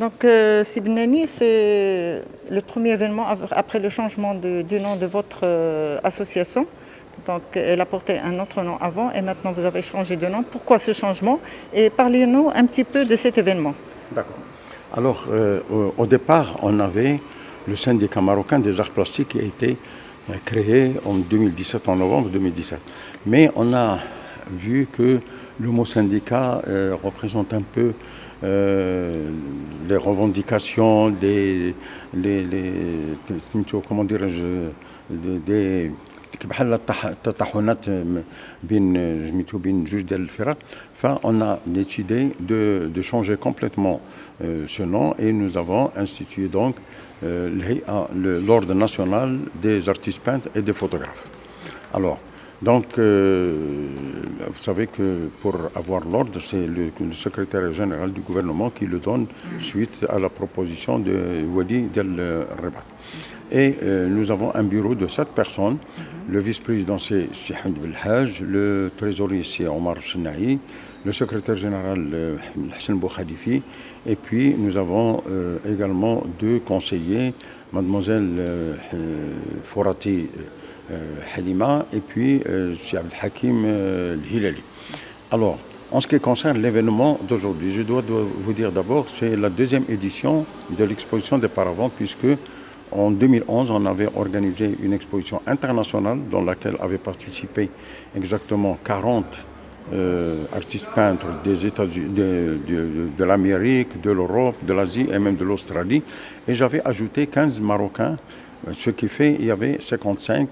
Donc, Sibnani, c'est le premier événement après le changement du nom de votre association. Donc, elle a porté un autre nom avant et maintenant vous avez changé de nom. Pourquoi ce changement? Et parlez-nous un petit peu de cet événement. D'accord. Alors, au départ, on avait le syndicat marocain des arts plastiques qui a été créé en 2017, en novembre 2017. Mais on a vu que le mot syndicat représente un peu les revendications, comment dirais-je, des بحال التطحنات بين جوج ديال الفرق. فon a décidé de changer complètement ce nom et nous avons institué donc l'Ordre national des artistes peintres et des photographes. Alors, donc, vous savez que pour avoir l'ordre, c'est le secrétaire général du gouvernement qui le donne suite à la proposition de Wadi Del Rebat. Et nous avons un bureau de 7 personnes. Le vice-président, c'est Hamd Belhaj, le trésorier, c'est Omar Chenaï, le secrétaire général, Hassan Boukhalifi, et puis nous avons également 2 conseillers, mademoiselle Fourati Halima et puis c'est Abdel Hakim Hilali. Alors, en ce qui concerne l'événement d'aujourd'hui, je dois vous dire d'abord, c'est la 2e édition de l'exposition des paravents, puisque en 2011, on avait organisé une exposition internationale dans laquelle avaient participé exactement 40 artistes peintres des États-Unis, de l'Amérique, de l'Europe, de l'Asie et même de l'Australie. Et j'avais ajouté 15 Marocains, ce qui fait qu'il y avait 55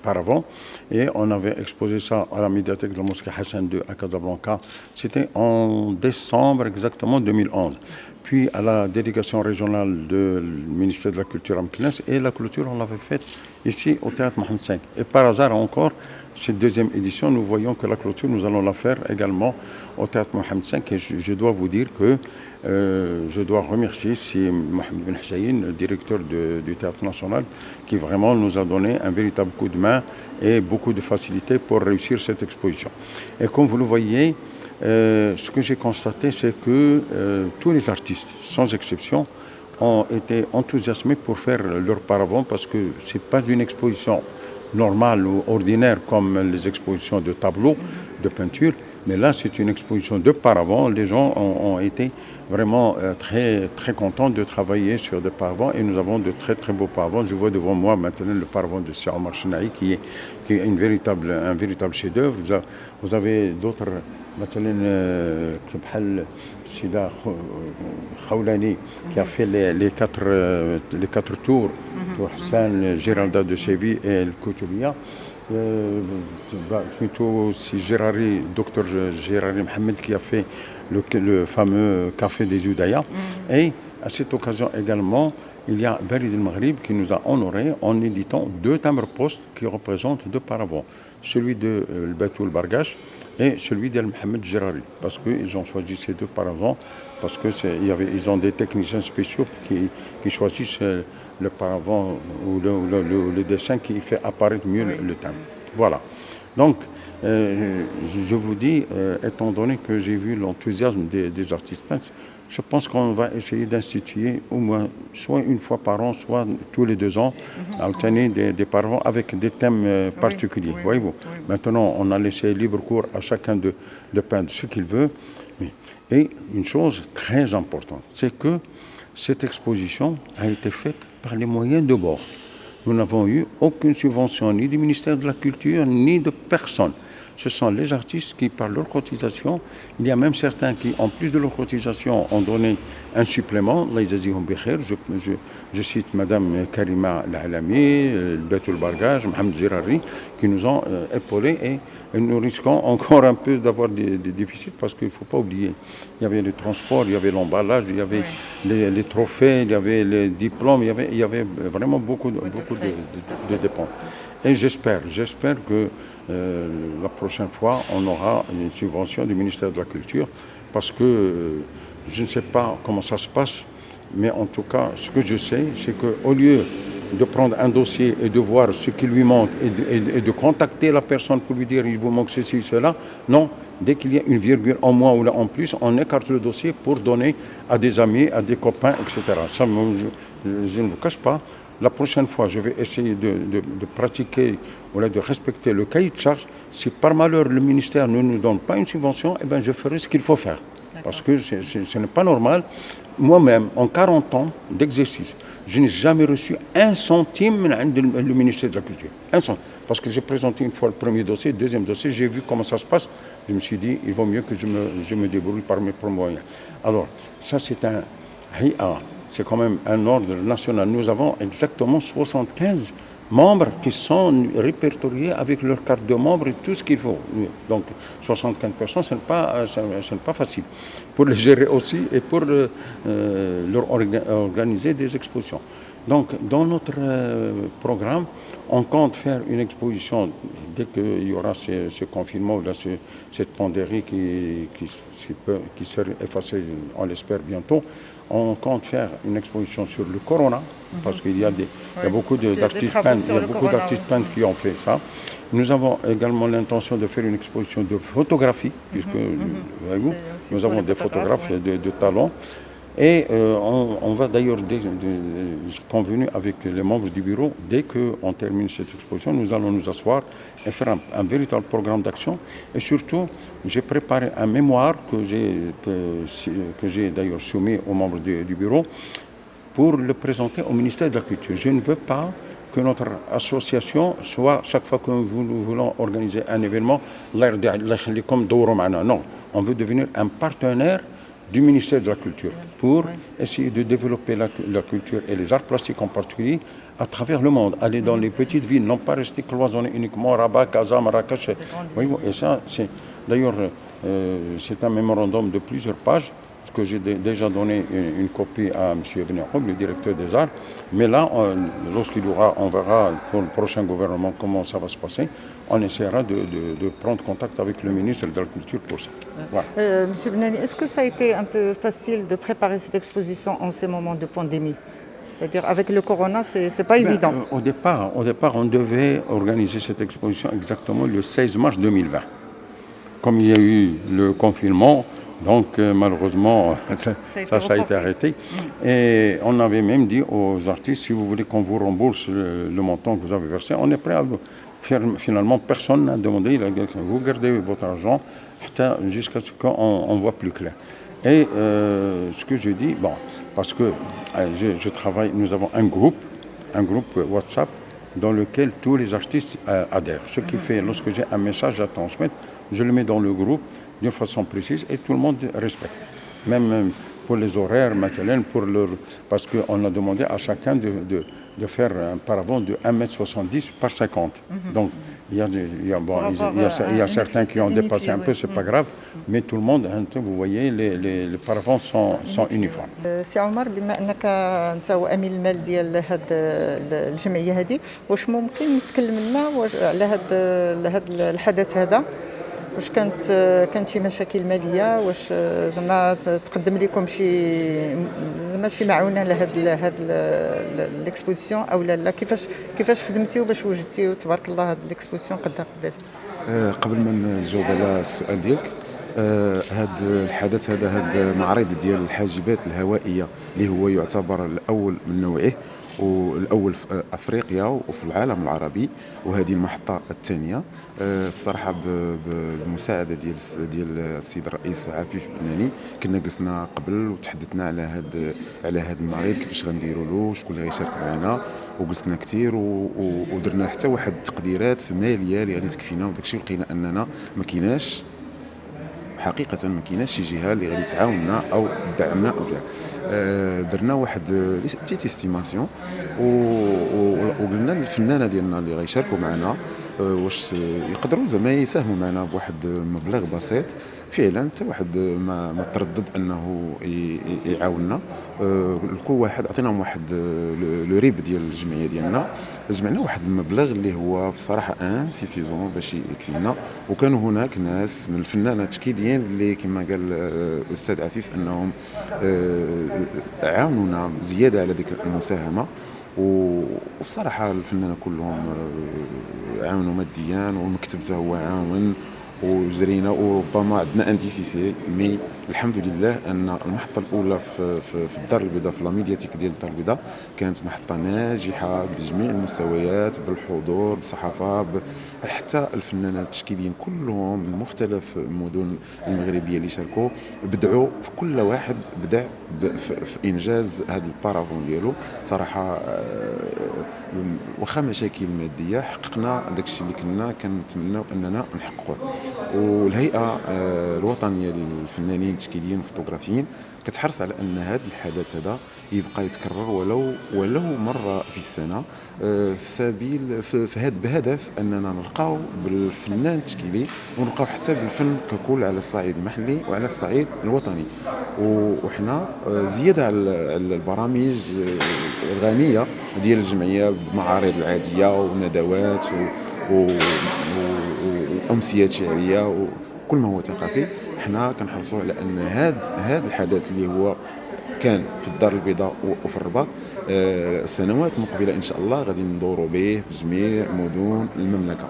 paravents. Et on avait exposé ça à la médiathèque de la mosquée Hassan II à Casablanca. C'était en décembre exactement 2011. Puis à la délégation régionale du ministère de la Culture à Meknès, et la clôture, on l'avait faite ici au théâtre Mohamed V. Et par hasard encore, cette 2e édition, nous voyons que la clôture, nous allons la faire également au théâtre Mohamed V. Et je dois vous dire que je dois remercier Mohamed Ben Hussein, le directeur du Théâtre National, qui vraiment nous a donné un véritable coup de main et beaucoup de facilité pour réussir cette exposition. Et comme vous le voyez, ce que j'ai constaté, c'est que tous les artistes, sans exception, ont été enthousiasmés pour faire leur paravent, parce que ce n'est pas une exposition normale ou ordinaire comme les expositions de tableaux, de peinture, mais là c'est une exposition de paravents. Les gens ont été vraiment très, très contents de travailler sur des paravents et nous avons de très très beaux paravents. Je vois devant moi maintenant le paravent de Sir Omar Chenaï qui est un véritable chef-d'œuvre. Vous avez d'autres, مثلا بحال السيدة خولاني qui a fait les 4 tours pour Hassan, Géralda de Séville et le Koutoubia. Plutôt c'est docteur Gérari Mohamed qui a fait le fameux café des Oudaya. Et à cette occasion également, il y a Barid El Maghrib qui nous a honorés en éditant 2 timbres-poste qui représentent 2 paravents. Celui de Batou El Bargash et celui d'El Mohamed Gérari, parce qu'ils ont choisi ces 2 paravents, parce qu'ils ont des techniciens spéciaux qui choisissent le paravent ou le dessin qui fait apparaître mieux le timbre. Voilà. Donc, je vous dis, étant donné que j'ai vu l'enthousiasme des artistes peintres, je pense qu'on va essayer d'instituer au moins soit une fois par an, soit tous les 2 ans, à obtenir des paravents avec des thèmes particuliers. Voyez-vous. Maintenant, on a laissé libre cours à chacun de peindre ce qu'il veut. Et une chose très importante, c'est que cette exposition a été faite par les moyens de bord. Nous n'avons eu aucune subvention ni du ministère de la Culture, ni de personne. Ce sont les artistes qui, par leur cotisation, il y a même certains qui, en plus de leur cotisation, ont donné un supplément. Je cite Madame Karima Lahalami, Betul Bargaj, Mohamed Gérari, qui nous ont épaulés et nous risquons encore un peu d'avoir des déficits parce qu'il ne faut pas oublier. Il y avait le transport, il y avait l'emballage, il y avait les trophées, il y avait les diplômes, il y avait vraiment beaucoup de dépenses. Et j'espère que la prochaine fois, on aura une subvention du ministère de la Culture parce que je ne sais pas comment ça se passe, mais en tout cas, ce que je sais, c'est qu'au lieu de prendre un dossier et de voir ce qui lui manque et de contacter la personne pour lui dire il vous manque ceci, cela, non, dès qu'il y a une virgule en moins ou là en plus, on écarte le dossier pour donner à des amis, à des copains, etc. Ça, je ne vous cache pas. La prochaine fois, je vais essayer de pratiquer ou de respecter le cahier de charge. Si par malheur le ministère ne nous donne pas une subvention, eh ben, je ferai ce qu'il faut faire. Parce que ce n'est pas normal. Moi-même, en 40 ans d'exercice, je n'ai jamais reçu un centime du ministère de la Culture. Un centime. Parce que j'ai présenté une fois le premier dossier, le deuxième dossier, j'ai vu comment ça se passe. Je me suis dit, il vaut mieux que je me débrouille par mes propres moyens. Alors, ça c'est un HIA, c'est quand même un ordre national. Nous avons exactement 75 membres qui sont répertoriés avec leur carte de membre et tout ce qu'il faut. Donc 75 personnes, ce n'est pas facile. Pour les gérer aussi et pour leur organiser des expositions. Donc dans notre programme, on compte faire une exposition dès qu'il y aura ce confinement ou cette pandémie qui sera effacée, on l'espère bientôt. On compte faire une exposition sur le corona, parce qu'il y a beaucoup d'artistes peintres qui ont fait ça. Nous avons également l'intention de faire une exposition de photographie, puisque voyez-vous, nous avons des photographes de talent. Et on va d'ailleurs, j'ai convenu avec les membres du bureau, dès qu'on termine cette exposition, nous allons nous asseoir et faire un véritable programme d'action. Et surtout, j'ai préparé un mémoire que j'ai d'ailleurs soumis aux membres du bureau pour le présenter au ministère de la Culture. Je ne veux pas que notre association soit, chaque fois que nous voulons organiser un événement, non, on veut devenir un partenaire du ministère de la Culture pour essayer de développer la culture et les arts plastiques en particulier à travers le monde, aller dans les petites villes, non pas rester cloisonné uniquement Rabat, Casa, Marrakech. Oui, et ça, c'est d'ailleurs c'est un mémorandum de plusieurs pages que j'ai déjà donné une copie à M. Veneraub, le directeur des arts. Mais là, lorsqu'il y aura, on verra pour le prochain gouvernement comment ça va se passer. On essaiera de prendre contact avec le ministre de la Culture pour ça. Voilà. Monsieur Benani, est-ce que ça a été un peu facile de préparer cette exposition en ces moments de pandémie? C'est-à-dire avec le corona, c'est pas évident. Au départ, on devait organiser cette exposition exactement le 16 mars 2020. Comme il y a eu le confinement, donc malheureusement, ça a été arrêté. Et on avait même dit aux artistes, si vous voulez qu'on vous rembourse le montant que vous avez versé, on est prêt à faire. Finalement, personne n'a demandé. Vous gardez votre argent jusqu'à ce qu'on voit plus clair. Et ce que je dis, bon, parce que je travaille, nous avons un groupe WhatsApp dans lequel tous les artistes adhèrent. Ce qui fait, lorsque j'ai un message à transmettre, je le mets dans le groupe d'une façon précise et tout le monde respecte. Même pour les horaires, parce qu'on a demandé à chacun de faire un paravent de 1,70 m par 50. Donc il y a certains qui ont dépassé un peu, c'est pas grave, mais tout le monde, vous voyez, les paravents sont uniformes. سي عمر بما انك انت هو امين المال ديال هاد الجمعيه هذه واش ممكن تكلم لنا على هاد الحدث هذا واش كانت شي مشاكل ماليه واش زعما تقدم لكم شي معونه لهاد الاكسبوزيسيون او لا كيفاش خدمتيو باش وجدتيو تبارك الله هاد الاكسبوزيسيون قدها قبل ما نجاوب على السؤال ديالك هذا الحدث هذا معرض ديال الحاجبات الهوائيه اللي هو يعتبر الاول من نوعه والأول في أفريقيا وفي العالم العربي وهذه المحطة الثانية بصراحة بالمساعدة ديال السيد الرئيس عفيف بناني كنا جلسنا قبل وتحدثنا على هذا المعرض كيفاش غنديروا له شكون اللي غيشارك معنا وجلسنا كثير ودرنا حتى واحد التقديرات مالية اللي غادي تكفينا وداكشي لقينا أننا ما كايناش حقيقة ما كايناش شي جهة اللي غادي تعاوننا أو تدعمنا أو درنا واحد تيت استيماسيون وقلنا للفنانة ديالنا اللي غيشاركوا معنا واش يقدروا زعما يساهموا معنا بواحد المبلغ بسيط فعلا حتى واحد ما تردد انه يعاوننا كل واحد عطيناهم واحد لو ريب ديال الجمعيه ديالنا جمعنا واحد المبلغ اللي هو بصراحه انسيفيزون باش يكفينا وكانوا هناك ناس من الفنانات التشكيليين اللي كما قال الاستاذ عفيف انهم عاونونا زياده على ديك المساهمه وبصراحه الفنانه كلهم عاونوا ماديا والمكتب هو عاون وجرينا وربما عندنا ان ديفيسيل، مي الحمد لله ان المحطه الاولى في الدار البيضاء، في لا ميدياتيك ديال الدار البيضاء، كانت محطه ناجحه بجميع المستويات، بالحضور، بالصحافه، حتى الفنانين التشكيليين كلهم من مختلف المدن المغربيه اللي شاركوا بدعوا، في كل واحد بدا في انجاز هذا البارافون ديالو صراحه. واخا مشاكل ماديه حققنا داكشي اللي كنا كنتمناو اننا نحققوه. والهيئه الوطنيه للفنانين التشكيليين والفوتوغرافيين كتحرص على ان هذا الحدث هذا يبقى يتكرر ولو مره في السنه، في سبيل في هذا بهدف اننا نلقاو بالفنان التشكيلي ونلقاو حتى بالفن ككل على الصعيد المحلي وعلى الصعيد الوطني. وحنا زياده على البرامج الغنيه ديال الجمعيه بمعارض العاديه وندوات وامسيات شعريه وكل ما هو ثقافي، حنا كنحرصوا على ان هذا الحدث اللي هو كان في الدار البيضاء وفي الرباط، السنوات المقبله ان شاء الله غادي ندوروا به في جميع مدن المملكه.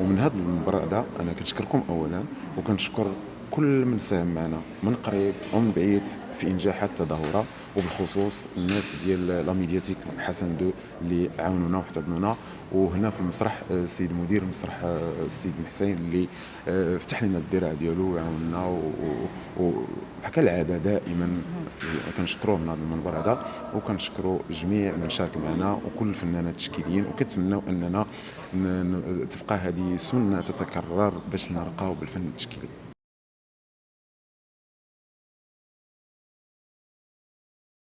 ومن هذا المنبر هذا انا كنشكركم اولا، وكنشكر كل من ساهم معنا من قريب ومن بعيد في انجاح التظاهره، وبالخصوص الناس ديال لا ميدياتيك حسن دو اللي عاونونا واحتضنونا. وهنا في المسرح السيد مدير المسرح السيد حسين اللي فتح لنا الذراع ديالو وعاوننا، وكالعاده العاده دائما كنشكروه من هذا المنبر هذا، وكنشكروا جميع من شارك معنا وكل الفنانات التشكيليين، وكنتمناو اننا تبقى هذه سنه تتكرر باش نرقاو بالفن التشكيلي.